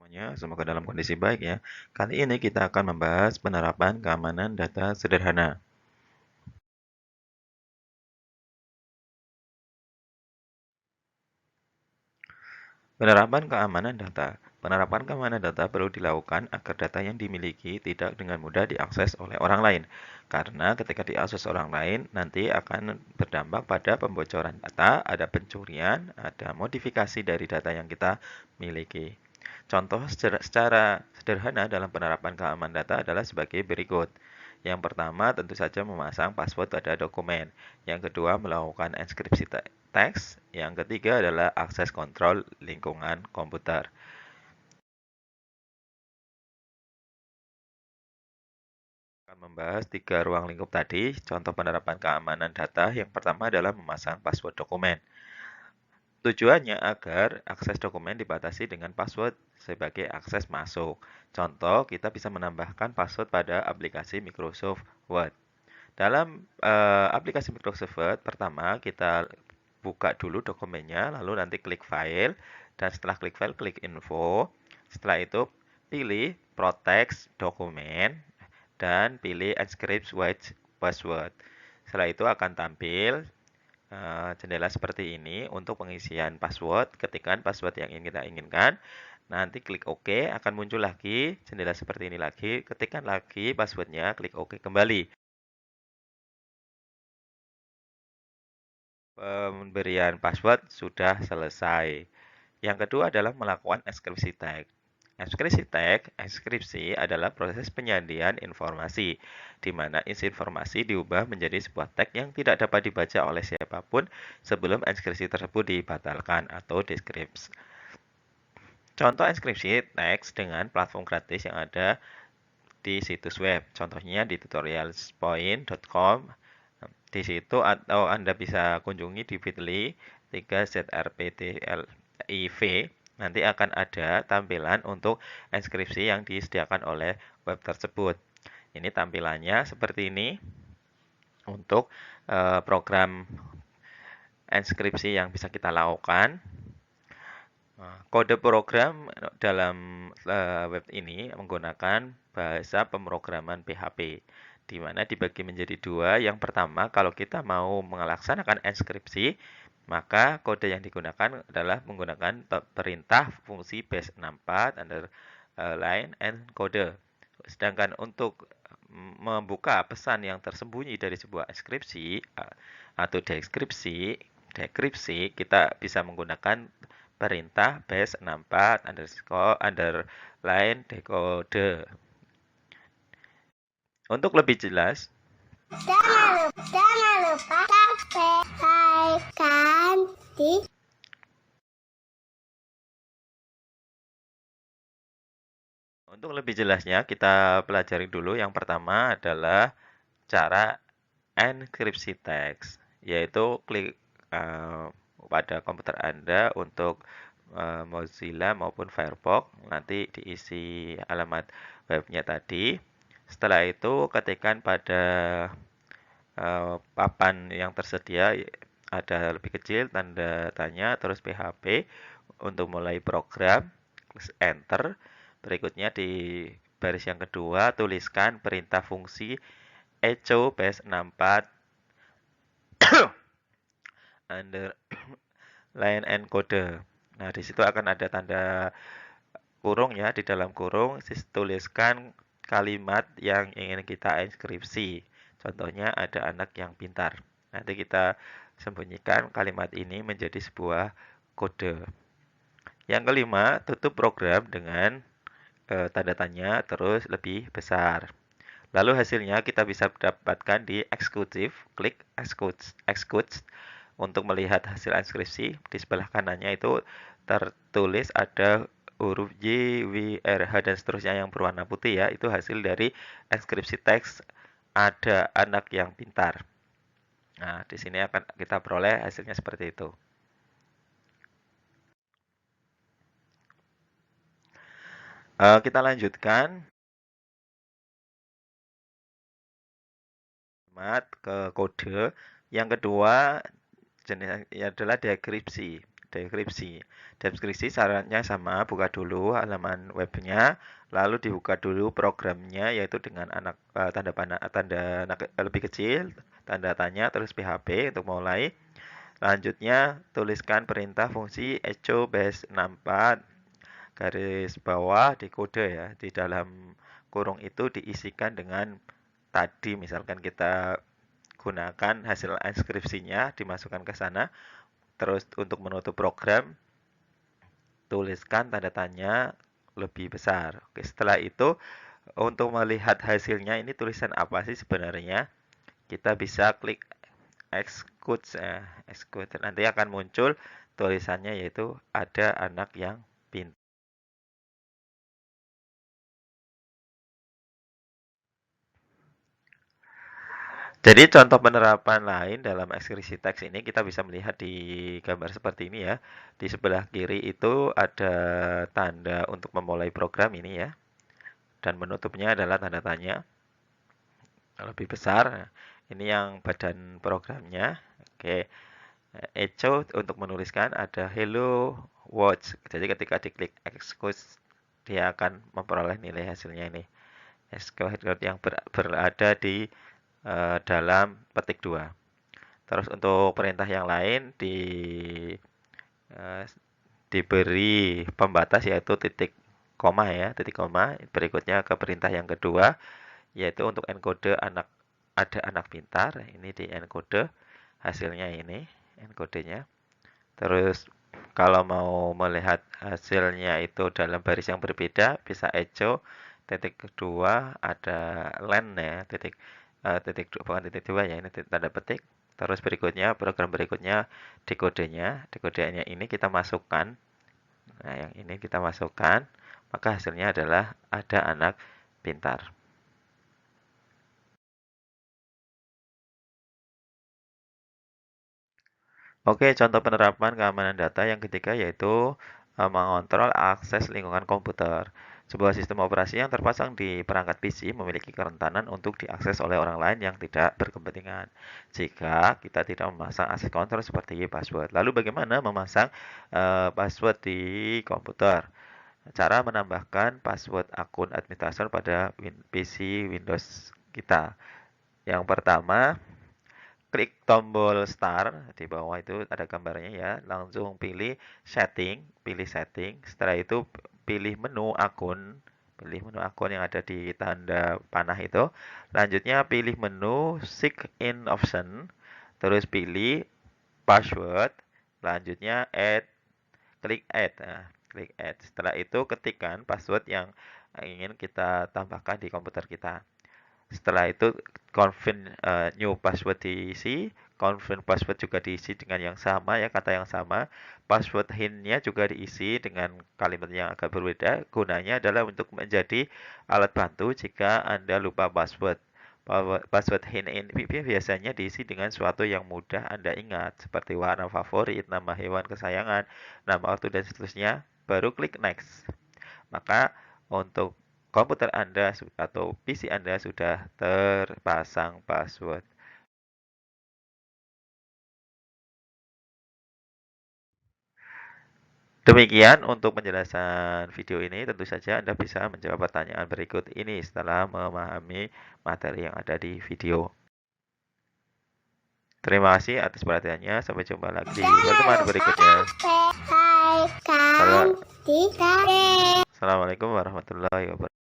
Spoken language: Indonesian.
Semuanya, semoga dalam kondisi baik ya. Kali ini kita akan membahas penerapan keamanan data sederhana. Penerapan keamanan data. Penerapan keamanan data perlu dilakukan agar data yang dimiliki tidak dengan mudah diakses oleh orang lain. Karena ketika diakses orang lain, nanti akan berdampak pada pembocoran data, ada pencurian, ada modifikasi dari data yang kita miliki. Contoh secara sederhana dalam penerapan keamanan data adalah sebagai berikut. Yang pertama tentu saja memasang password pada dokumen. Yang kedua melakukan enkripsi teks. Yang ketiga adalah akses kontrol lingkungan komputer. Akan membahas 3 ruang lingkup tadi. Contoh penerapan keamanan data. Yang pertama adalah memasang password dokumen. Tujuannya agar akses dokumen dibatasi dengan password sebagai akses masuk. Contoh, kita bisa menambahkan password pada aplikasi Microsoft Word. Dalam aplikasi Microsoft Word, pertama kita buka dulu dokumennya, lalu nanti klik file, dan setelah klik file, klik info. Setelah itu, pilih protect dokumen, dan pilih encrypt with password. Setelah itu akan tampil jendela seperti ini untuk pengisian password. Ketikkan password yang ingin kita inginkan. Nanti klik OK, akan muncul lagi jendela seperti ini lagi. Ketikkan lagi passwordnya, klik OK kembali. Pemberian password sudah selesai. Yang kedua adalah melakukan enkripsi tag. Enkripsi adalah proses penyandian informasi, di mana isi informasi diubah menjadi sebuah tag yang tidak dapat dibaca oleh siapapun sebelum enkripsi tersebut dibatalkan atau decrypt. Contoh enkripsi teks dengan platform gratis yang ada di situs web. Contohnya di tutorialspoint.com. Di situ atau Anda bisa kunjungi di bit.ly 3ZRPTLIV. Nanti akan ada tampilan untuk enkripsi yang disediakan oleh web tersebut. Ini tampilannya seperti ini untuk program enkripsi yang bisa kita lakukan. Kode program dalam web ini menggunakan bahasa pemrograman PHP, di mana dibagi menjadi dua. Yang pertama, kalau kita mau melaksanakan enkripsi, maka kode yang digunakan adalah menggunakan perintah fungsi base64 underline encode. Sedangkan untuk membuka pesan yang tersembunyi dari sebuah enkripsi atau dekripsi, kita bisa menggunakan perintah base64 underline decode. Untuk lebih jelas, jangan lupa subscribe di Untuk lebih jelasnya, kita pelajari dulu. Yang pertama adalah cara enkripsi teks, yaitu klik pada komputer Anda untuk Mozilla maupun Firefox, nanti diisi alamat webnya tadi. Setelah itu, ketikkan pada papan yang tersedia, ada lebih kecil, tanda tanya, terus PHP, untuk mulai program, enter. Berikutnya di baris yang kedua, tuliskan perintah fungsi echo base64 underline encode. Nah, di situ akan ada tanda kurung ya, di dalam kurung tuliskan kalimat yang ingin kita enkripsi. Contohnya ada anak yang pintar. Nanti kita sembunyikan kalimat ini menjadi sebuah kode. Yang kelima, tutup program dengan tanda tanya terus lebih besar. Lalu hasilnya kita bisa dapatkan di eksekutif, klik execute untuk melihat hasil enkripsi. Di sebelah kanannya itu tertulis ada huruf Y, W, R, H, dan seterusnya yang berwarna putih ya. Itu hasil dari enkripsi teks ada anak yang pintar. Nah, di sini akan kita peroleh hasilnya seperti itu. Kita lanjutkan ke kode. Yang kedua jenis adalah dekripsi. deskripsi. Deskripsi syaratnya sama, buka dulu halaman webnya, lalu dibuka dulu programnya, yaitu dengan tanda panah, tanda lebih kecil, tanda tanya, terus PHP untuk mulai. Selanjutnya, tuliskan perintah fungsi echo base 64 garis bawah di kode ya. Di dalam kurung itu diisikan dengan tadi, misalkan kita gunakan hasil inskripsinya, dimasukkan ke sana. Terus untuk menutup program, tuliskan tanda tanya lebih besar. Oke, setelah itu untuk melihat hasilnya ini tulisan apa sih sebenarnya, kita bisa klik execute, execute. Nanti akan muncul tulisannya yaitu ada anak yang pintar. Jadi contoh penerapan lain dalam ekskripsi teks ini kita bisa melihat di gambar seperti ini ya. Di sebelah kiri itu ada tanda untuk memulai program ini ya. Dan menutupnya adalah tanda tanya lebih besar. Ini yang badan programnya. Oke. Echo untuk menuliskan ada hello watch. Jadi ketika diklik execute dia akan memperoleh nilai hasilnya ini. Execute yang berada di dalam petik 2. Terus untuk perintah yang lain uh, diberi pembatas yaitu titik koma ya, titik koma. Berikutnya ke perintah yang kedua yaitu untuk enkode ada anak pintar. Ini di enkode hasilnya ini, enkodenya. Terus kalau mau melihat hasilnya itu dalam baris yang berbeda bisa echo titik kedua ada len ya, titik bukan titik dua ya, ini tanda petik. Terus berikutnya program berikutnya dekodenya ini kita masukkan. Nah, yang ini kita masukkan, maka hasilnya adalah ada anak pintar. Oke, contoh penerapan keamanan data yang ketiga yaitu mengontrol akses lingkungan komputer. Sebuah sistem operasi yang terpasang di perangkat PC memiliki kerentanan untuk diakses oleh orang lain yang tidak berkepentingan jika kita tidak memasang akses kontrol seperti password. Lalu bagaimana memasang password di komputer? Cara menambahkan password akun administrator pada PC Windows kita. Yang pertama, klik tombol start di bawah itu ada gambarnya ya, langsung pilih setting, setelah itu pilih menu akun yang ada di tanda panah itu, selanjutnya pilih menu sign in option, terus pilih password, selanjutnya klik add, setelah itu ketikkan password yang ingin kita tambahkan di komputer kita. Setelah itu confirm new password diisi, confirm password juga diisi dengan yang sama ya, kata yang sama. Password hint-nya juga diisi dengan kalimat yang agak berbeda. Gunanya adalah untuk menjadi alat bantu jika Anda lupa password. Password hint ini biasanya diisi dengan sesuatu yang mudah Anda ingat, seperti warna favorit, nama hewan kesayangan, nama ortu, dan seterusnya. Baru klik next. Maka untuk komputer Anda atau PC Anda sudah terpasang password. Demikian untuk penjelasan video ini. Tentu saja Anda bisa menjawab pertanyaan berikut ini setelah memahami materi yang ada di video. Terima kasih atas perhatiannya. Sampai jumpa lagi di pertemuan berikutnya. Assalamualaikum warahmatullahi wabarakatuh.